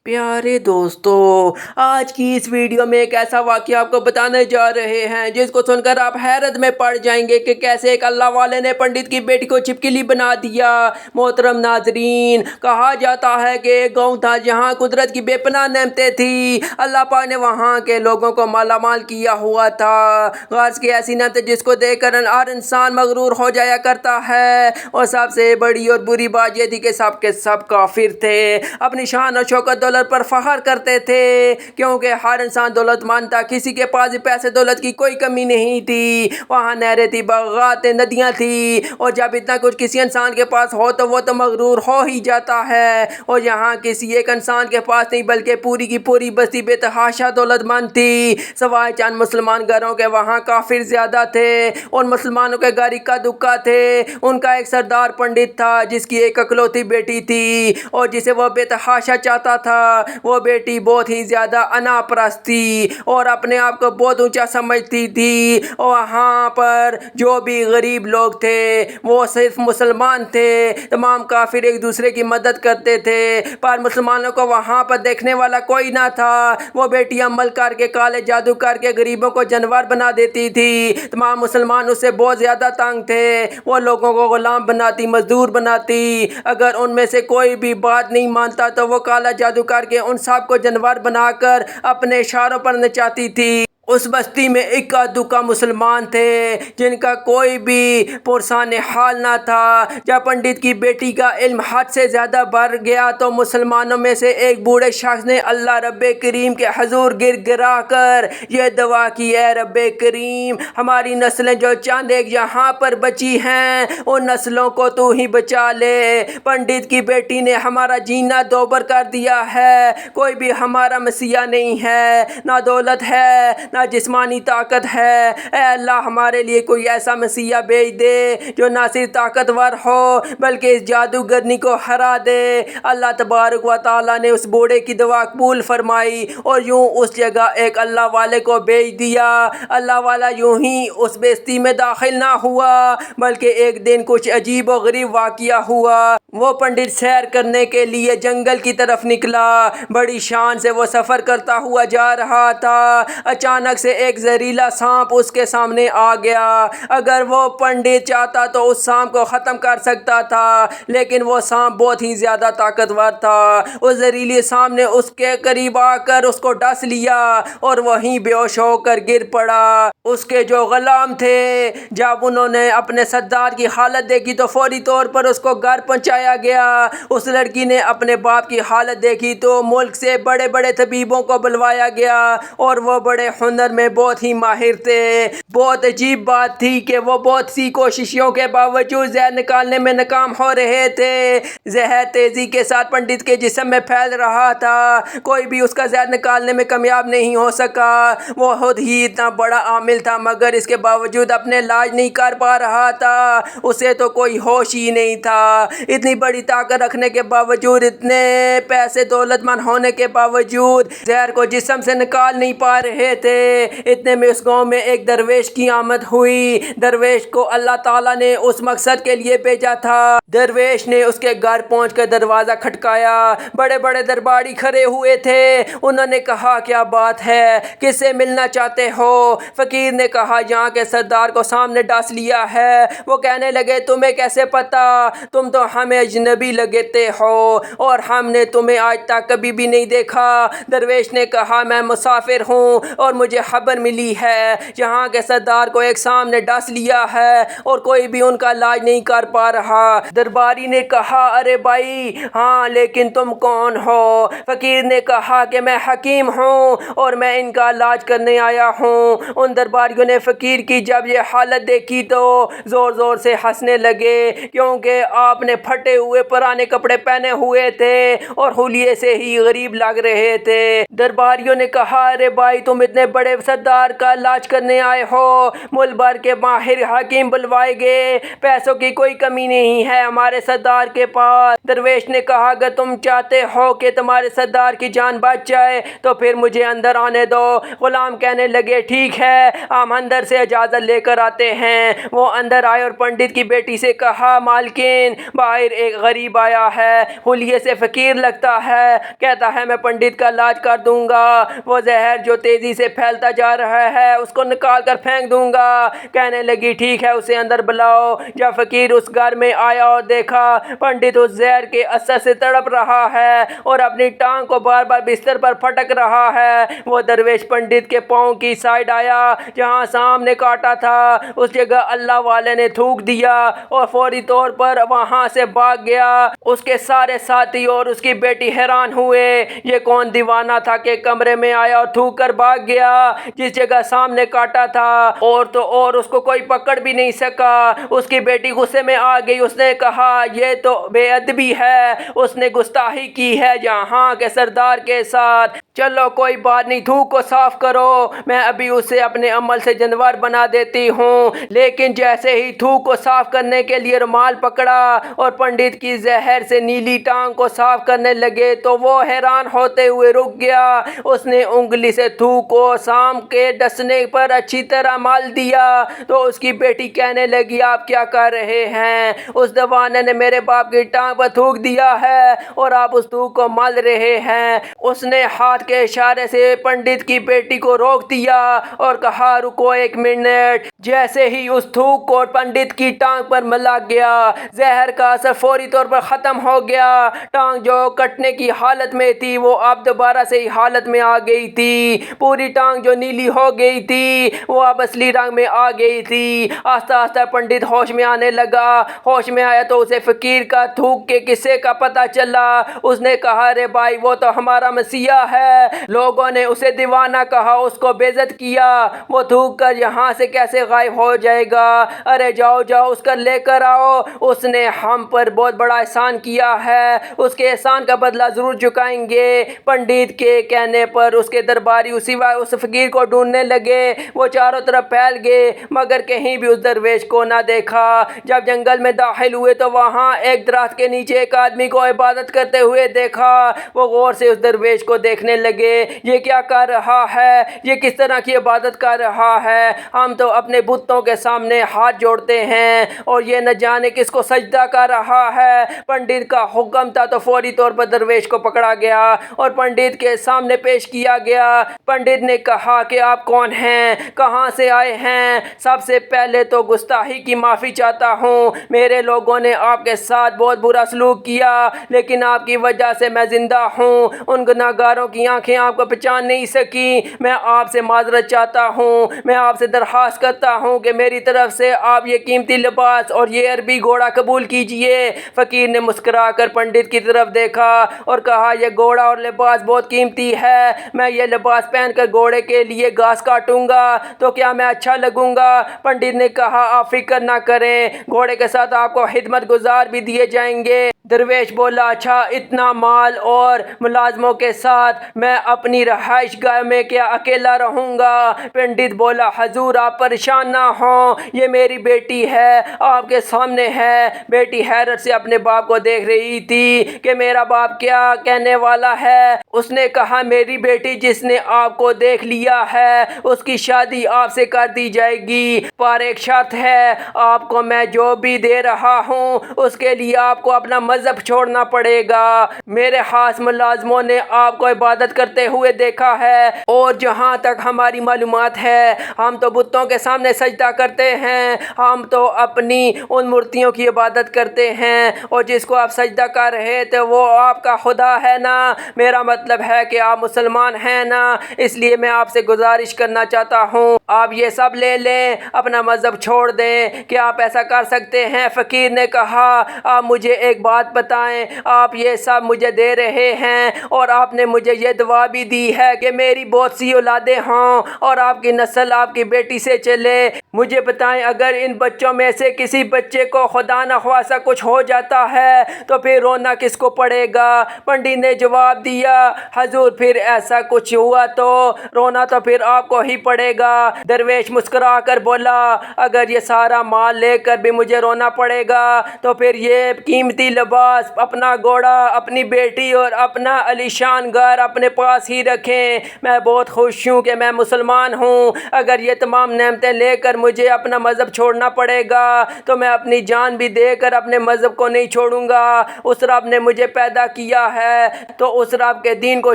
प्यारे दोस्तों, आज की इस वीडियो में एक ऐसा वाक़या आपको बताने जा रहे हैं जिसको सुनकर आप हैरत में पड़ जाएंगे कि कैसे एक अल्लाह वाले ने पंडित की बेटी को छिपकली बना दिया। मोहतरम नाजरीन, कहा जाता है कि एक गाँव था जहाँ कुदरत की बेपनाह नेमतें थी। अल्लाह पाक ने वहाँ के लोगों को मालामाल किया हुआ था। गाज़ की ऐसी नेमतें जिसको देखकर हर इंसान मगरूर हो जाया करता है। और सबसे बड़ी और बुरी बात ये थी कि सब काफिर थे, अपनी शान और शौकत पर फखर करते थे, क्योंकि हर इंसान दौलतमंद था, किसी के पास भी पैसे दौलत की कोई कमी नहीं थी। वहाँ नहरें थी, बागात, नदियाँ थी, और जब इतना कुछ किसी इंसान के पास हो तो वो तो मगरूर हो ही जाता है। और यहाँ किसी एक इंसान के पास नहीं बल्कि पूरी की पूरी बस्ती बेतहाशा दौलतमंद थी। सवाए चंद मुसलमान घरों के वहाँ काफिर ज्यादा थे, और मुसलमानों के घर इक्का दुक्का थे। उनका एक सरदार पंडित था जिसकी एक इकलौती बेटी थी, और जिसे वह बेतहाशा चाहता था। वो बेटी बहुत ही ज्यादा अनापरस्त थी और अपने आप को बहुत ऊंचा समझती थी। और वहाँ पर जो भी गरीब लोग थे वो सिर्फ मुसलमान थे, तमाम काफिर एक दूसरे की मदद करते थे, पर मुसलमानों को वहाँ पर देखने वाला कोई ना था। वो बेटी अमल करके, काले जादू करके गरीबों को जानवर बना देती थी। तमाम मुसलमान उससे बहुत ज्यादा तंग थे। वो लोगों को गुलाम बनाती, मजदूर बनाती। अगर उनमें से कोई भी बात नहीं मानता तो वो काला जादू करके उन सब को जानवर बनाकर अपने इशारों पर नचाती थी। उस बस्ती में इक्का दुक्का मुसलमान थे जिनका कोई भी पुरसान हाल ना था। जब पंडित की बेटी का इल्म हद से ज़्यादा बढ़ गया तो मुसलमानों में से एक बूढ़े शख्स ने अल्लाह रब्बे करीम के हजूर गिरा कर यह दुआ की, है रब्बे करीम, हमारी नस्लें जो चंद एक यहाँ पर बची हैं उन नस्लों को तू ही बचा ले। पंडित की बेटी ने हमारा जीना दोबर कर दिया है, कोई भी हमारा मसीहा नहीं है, ना दौलत है ना जिस्मानी ताकत है। ऐ अल्लाह, हमारे लिए कोई ऐसा मसीहा भेज दे जो ना सिर्फ ताकतवर हो बल्कि इस जादूगरनी को हरा दे। अल्लाह तबारक व तआला ने उस बूढ़े की दुआ कबूल फरमाई और यूं उस जगह एक अल्लाह वाले को भेज दिया। अल्लाह वाला यूं ही उस बस्ती में दाखिल ना हुआ बल्कि एक दिन कुछ अजीब और गरीब वाक़या हुआ। वो पंडित सैर करने के लिए जंगल की तरफ निकला। बड़ी शान से वो सफ़र करता हुआ जा रहा था। अचानक से एक जहरीला सांप उसके सामने आ गया। अगर वो पंडित चाहता तो उस सांप को ख़त्म कर सकता था, लेकिन वो सांप बहुत ही ज़्यादा ताकतवर था। उस जहरीले सांप ने उसके करीब आकर उसको डस लिया और वहीं बेहोश होकर गिर पड़ा। उसके जो गुलाम थे, जब उन्होंने अपने सरदार की हालत देखी तो फौरी तौर पर उसको घर पहुंचाया गया। उस लड़की ने अपने बाप की हालत देखी तो मुल्क से बड़े बड़े तबीबों को बुलवाया गया और वो बड़े हुनर में बहुत ही माहिर थे। बहुत अजीब बात थी कि वो बहुत सी कोशिशों के बावजूद जहर निकालने में नाकाम हो रहे थे। जहर तेजी के साथ पंडित के जिस्म में फैल रहा था, कोई भी उसका जहर निकालने में कामयाब नहीं हो सका। वो खुद ही इतना बड़ा आमिल था मगर इसके बावजूद अपने इलाज नहीं कर पा रहा था। उसे तो कोई होश ही नहीं था। इतनी बड़ी ताकत रखने के बावजूद, इतने पैसे दौलतमंद होने के बावजूद जहर को जिस्म से निकाल नहीं पा रहे थे। इतने में उस गांव में एक दरवेश की आमद हुई। दरवेश को अल्लाह ताला ने उस मकसद के लिए भेजा था। दरवेश ने उसके घर पहुंचकर दरवाज़ा खटकाया। बड़े बड़े दरबारी खड़े हुए थे। उन्होंने कहा, क्या बात है, किससे मिलना चाहते हो? फ़कीर ने कहा, यहाँ के सरदार को सामने डांस लिया है। वो कहने लगे, तुम्हें कैसे पता? तुम तो हमें अजनबी लगते हो और हमने तुम्हें आज तक कभी भी नहीं देखा। दरवेश ने कहा, मैं मुसाफिर हूँ और मुझे खबर मिली है यहाँ के सरदार को एक सामने डस लिया है और कोई भी उनका इलाज नहीं कर पा रहा। दरबारी ने कहा, अरे भाई, हाँ, लेकिन तुम कौन हो? फ़कीर ने कहा कि मैं हकीम हूँ और मैं इनका इलाज करने आया हूँ। उन दरबारियों ने फ़कीर की जब ये हालत देखी तो ज़ोर ज़ोर से हंसने लगे, क्योंकि आपने फटे हुए पुराने कपड़े पहने हुए थे और हुलिये से ही गरीब लग रहे थे। दरबारियों ने कहा, अरे भाई, तुम इतने बड़े सरदार का इलाज करने आए हो, मुल्क भर के माहिर हकीम बुलवाए गए, पैसों की कोई कमी नहीं है हमारे सरदार के पास। दरवेश ने कहा अगर तुम चाहते हो कि तुम्हारे सरदार की जान बच जाए तो फिर मुझे अंदर आने दो। गुलाम कहने लगे ठीक है, हम अंदर से इजाज़त लेकर आते हैं। वो अंदर आए और पंडित की बेटी से कहा मालकिन बाहर एक गरीब आया है, हुलिये से फ़कीर लगता है, कहता है मैं पंडित का इलाज कर दूंगा, वो जहर जो तेज़ी से फैलता जा रहा है उसको निकाल कर फेंक दूंगा। कहने लगी ठीक है, उसे अंदर बुलाओ। जब फ़कीर उस घर में आया और देखा पंडित उस जहर के असर से तड़प रहा है और अपनी टांग को बार बार बिस्तर पर फटक रहा है, वो दरवेश पंडित के पाँव की साइड आया जहाँ सामने काटा था, उस जगह अल्लाह वाले ने थूक दिया और फौरी तौर पर वहाँ से भाग गया। उसके सारे साथी और उसकी बेटी हैरान हुए, ये कौन दीवाना था कि कमरे में आया और थूक कर भाग गया जिस जगह सामने काटा था। और तो और उसको कोई पकड़ भी नहीं सका। उसकी बेटी गुस्से में आ गई, उसने कहा ये तो बेअदबी है, उसने गुस्ताही की है यहाँ के सरदार के साथ। चलो कोई बात नहीं, थूक को साफ करो, मैं अभी उसे अपने अमल से जानवर बना देती हूँ। लेकिन जैसे ही थूक को साफ करने के लिए रुमाल पकड़ा और पंडित की जहर से नीली टांग को साफ करने लगे तो वो हैरान होते हुए रुक गया। उसने उंगली से थूक को शाम के डसने पर अच्छी तरह मल दिया तो उसकी बेटी कहने लगी आप क्या कर रहे हैं, उस दीवाने ने मेरे बाप की टांग पर थूक दिया है और आप उस थूक को मल रहे हैं। उसने हाथ के इशारे से पंडित की बेटी को रोक दिया और कहा रुको एक मिनट। जैसे ही उस थूक को पंडित की टांग पर मला गया, जहर का असर फौरी तौर पर ख़त्म हो गया। टांग जो कटने की हालत में थी वो अब दोबारा से हालत में आ गई थी। पूरी टांग जो नीली हो गई थी वो अब असली रंग में आ गई थी। आस्ता आस्ता पंडित होश में आने लगा। होश में आया तो उसे फ़कीर का थूक के किस्से का पता चला। उसने कहा अरे भाई वो तो हमारा मसीहा है, लोगों ने उसे दीवाना कहा, उसको बेइज्जत किया, वो थूक कर यहाँ से कैसे गायब हो जाएगा। अरे जाओ जाओ उसका लेकर आओ, उसने हम पर बहुत बड़ा एहसान किया है, उसके एहसान का बदला ज़रूर चुकाएंगे। पंडित के कहने पर उसके दरबारी उसी वक्त उस फ़कीर को ढूंढने लगे। वो चारों तरफ फैल गए मगर कहीं भी उस दरवेश को ना देखा। जब जंगल में दाखिल हुए तो वहाँ एक दरख्त के नीचे एक आदमी को इबादत करते हुए देखा। वो गौर से उस दरवेश को देखने लगे, ये क्या कर रहा है, ये किस तरह की इबादत कर रहा है, हम तो अपने बुतों के सामने हाथ जोड़ते हैं और ये न जाने किसको सजदा कर रहा है। पंडित का हुक्म था तो फौरी तौर पर दरवेश को पकड़ा गया और पंडित के सामने पेश किया गया। पंडित ने कहा कि आप कौन हैं, कहाँ से आए हैं। सबसे पहले तो गुस्ताही की माफ़ी चाहता हूँ, मेरे लोगों ने आपके साथ बहुत बुरा सलूक किया लेकिन आपकी वजह से मैं ज़िंदा हूँ। उन गुनाहगारों की आंखें आपको पहचान नहीं सकी। मैं आपसे माजरत चाहता हूँ, मैं आपसे दरख्वास्त करता हूँ कि मेरी तरफ से आप ये कीमती लिबास और ये अरबी घोड़ा कबूल कीजिए। फ़कीर ने मुस्कुरा कर पंडित की तरफ देखा और कहा यह घोड़ा और लिबास बहुत कीमती है, मैं ये लिबास पहनकर घोड़े के लिए घास काटूंगा तो क्या मैं अच्छा लगूंगा। पंडित ने कहा आप फिक्र ना करें, घोड़े के साथ आपको खिदमत गुजार भी दिए जाएंगे। दरवेश बोला अच्छा इतना माल और मुलाजमों के साथ मैं अपनी रहाइश गाह में क्या अकेला रहूँगा। पंडित बोला हजूर आप परेशान ना हो, ये मेरी बेटी है, आपके सामने है। बेटी हैरत से अपने बाप को देख रही थी कि मेरा बाप क्या कहने वाला है। उसने कहा मेरी बेटी जिसने आपको देख लिया है उसकी शादी आपसे कर दी जाएगी, पर एक शर्त है, आपको मैं जो भी दे रहा हूँ उसके लिए आपको अपना मजहब छोड़ना पड़ेगा। मेरे खास मुलाजमों ने आपको इबादत करते हुए देखा है और जहाँ तक हमारी मालूमात है हम तो बुतों के सामने सजदा करते हैं, हम तो अपनी उन मूर्तियों की इबादत करते हैं और जिसको आप सजदा कर रहे थे वो आपका खुदा है ना। मेरा मतलब है कि आप मुसलमान हैं ना, इसलिए मैं आपसे गुजारिश करना चाहता हूँ आप ये सब ले लें, अपना मजहब छोड़ दें। क्या आप ऐसा कर सकते हैं? फ़कीर ने कहा आप मुझे एक बात बताएं, आप ये सब मुझे दे रहे हैं और आपने मुझे ये दवा भी दी है कि मेरी बहुत सी औलादें हों और आपकी नस्ल आपकी बेटी से चले। मुझे बताएं, अगर इन बच्चों में से किसी बच्चे को खुदा न ख्वासा कुछ हो जाता है तो फिर रोना किसको पड़ेगा? पंडित ने जवाब दिया, हजूर फिर ऐसा कुछ हुआ तो रोना तो फिर आपको ही पड़ेगा। दरवेश मुस्कुरा कर बोला, अगर ये सारा माल लेकर भी मुझे रोना पड़ेगा तो फिर ये कीमती लिबास, अपना घोड़ा, अपनी बेटी और अपना अलीशान घर अपने पास ही रखें। मैं बहुत खुश हूँ कि मैं मुसलमान हूँ। अगर ये तमाम नेमतें लेकर मुझे अपना मज़हब छोड़ना पड़ेगा तो मैं अपनी जान भी देकर अपने मज़हब को नहीं छोड़ूंगा। उस रब ने मुझे पैदा किया है तो उस रब के दीन को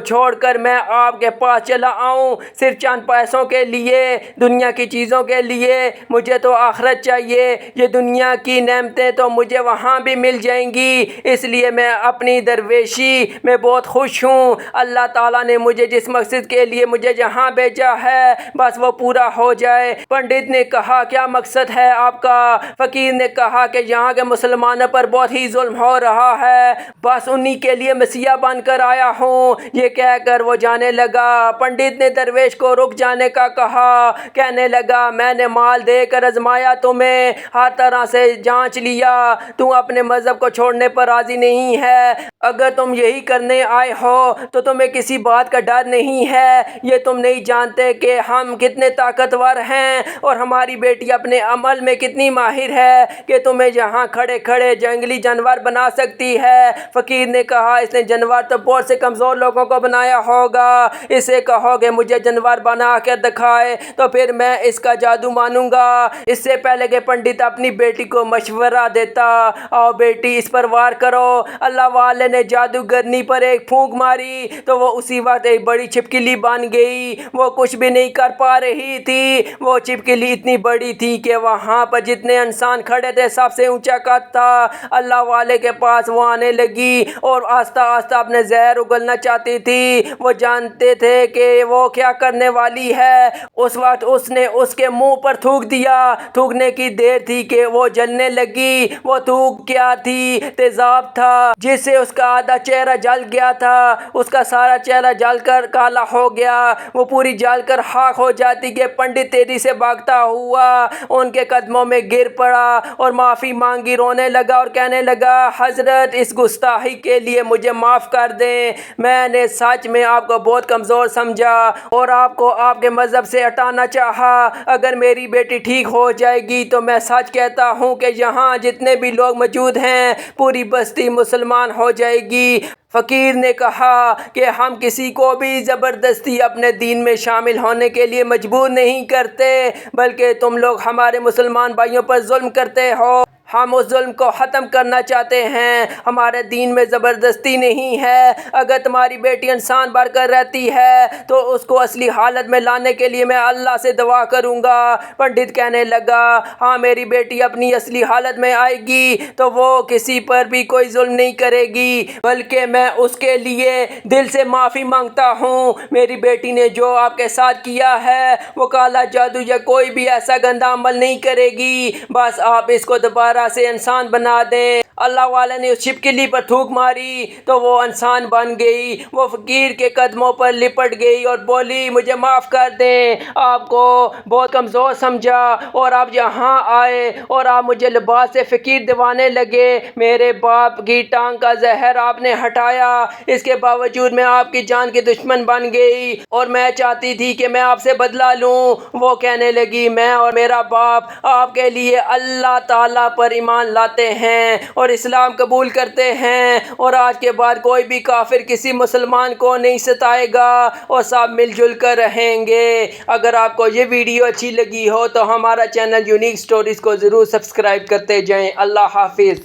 छोड़कर मैं आपके पास चला आऊँ सिर्फ चंद पैसों के लिए, दुनिया की चीज़ों के लिए? मुझे तो आखिरत चाहिए। ये दुनिया की नेमतें तो मुझे वहाँ भी मिल जाएंगी। इसलिए मैं अपनी दरवेशी में बहुत खुश हूँ। अल्लाह ताला ने मुझे जिस मकसद के लिए मुझे जहाँ भेजा है बस वो पूरा हो जाए। पंडित ने कहा, क्या मकसद है आपका? फ़कीर ने कहा कि यहाँ के मुसलमानों पर बहुत ही जुल्म हो रहा है, बस उन्हीं के लिए मसीहा बनकर आया हूँ। ये कहकर वो जाने लगा। पंडित ने दरवेश को रुक जाने का कहा, कहने लगा, मैंने माल देकर आजमाया, तुम्हें हर तरह से जांच लिया, तुम अपने मज़हब को छोड़ने पर राज़ी नहीं है। अगर तुम यही करने आए हो तो तुम्हें किसी बात का डर नहीं है। ये तुम नहीं जानते कि हम कितने ताकतवर हैं और हमारी बेटी अपने अमल में कितनी माहिर है कि तुम्हें यहाँ खड़े खड़े जंगली जानवर बना सकती है। फ़कीर ने कहा, इसने जानवर तो बहुत से कमज़ोर लोगों को बनाया होगा, इसे कहोगे मुझे जानवर बना कर दिखाए तो फिर मैं इसका जादू मानूंगा। इससे पहले कि पंडित अपनी बेटी को मशवरा देता, आओ बेटी इस पर वार करो। अल्लाह वाले ने जादूगरनी पर एक फूंक मारी तो वो उसी वक्त एक बड़ी छिपकली बन गई। वो कुछ भी नहीं कर पा रही थी। वो छिपकली इतनी बड़ी थी कि वहाँ पर जितने इंसान खड़े थे सबसे ऊंचा कद था। अल्लाह वाले के पास वो आने लगी और आस्ता आस्ता अपने जहर उगलना चाहती थी। वो जानते थे कि वो क्या करने वाली है। उस वक्त उसने उसके मुंह पर थूक दिया। थूकने की देर थी कि वो जलने लगी। वो थूक क्या थी? तेजाब था, जिससे उसका आधा चेहरा जल गया था। उसका सारा चेहरा जलकर काला हो गया। वो पूरी जलकर खाक हो जाती कि पंडित तेजी से भागता हुआ उनके कदमों में गिर पड़ा और माफ़ी मांगी, रोने लगा और कहने लगा, हज़रत इस गुस्ताखी के लिए मुझे माफ़ कर दें। मैंने सच में आपको बहुत कमज़ोर समझा और आपको आपके मज़हब से हटाना चाहा। अगर मेरी बेटी ठीक हो जाएगी तो मैं सच कहता हूँ कि यहाँ जितने भी लोग मौजूद हैं पूरी बस्ती मुसलमान हो जाएगी। फ़कीर ने कहा कि हम किसी को भी ज़बरदस्ती अपने दीन में शामिल होने के लिए मजबूर नहीं करते, बल्कि तुम लोग हमारे मुसलमान भाइयों पर जुल्म करते हो। हम उस जुल्म को ख़त्म करना चाहते हैं। हमारे दीन में ज़बरदस्ती नहीं है। अगर तुम्हारी बेटी इंसान बनकर रहती है तो उसको असली हालत में लाने के लिए मैं अल्लाह से दुआ करूँगा। पंडित कहने लगा, हाँ मेरी बेटी अपनी असली हालत में आएगी तो वो किसी पर भी कोई जुल्म नहीं करेगी, बल्कि मैं उसके लिए दिल से माफ़ी मांगता हूँ। मेरी बेटी ने जो आपके साथ किया है वो काला जादू या कोई भी ऐसा गंदा अमल नहीं करेगी। बस आप इसको दोबारा से इंसान बना दें। अल्लाह वाले ने उस छिपकली पर थूक मारी तो वो इंसान बन गई। वो फ़कीर के कदमों पर लिपट गई और बोली, मुझे माफ़ कर दें, आपको बहुत कमज़ोर समझा और आप यहाँ आए और आप मुझे लिबास से फ़कीर दिवाने लगे। मेरे बाप की टांग का जहर आपने हटाया, इसके बावजूद मैं आपकी जान की दुश्मन बन गई और मैं चाहती थी कि मैं आपसे बदला लूँ। वो कहने लगी, मैं और मेरा बाप आपके लिए अल्लाह ताला पर ईमान लाते हैं और इस्लाम कबूल करते हैं और आज के बाद कोई भी काफिर किसी मुसलमान को नहीं सताएगा और सब मिलजुल कर रहेंगे। अगर आपको ये वीडियो अच्छी लगी हो तो हमारा चैनल यूनिक स्टोरीज़ को ज़रूर सब्सक्राइब करते जाएं। अल्लाह हाफिज़।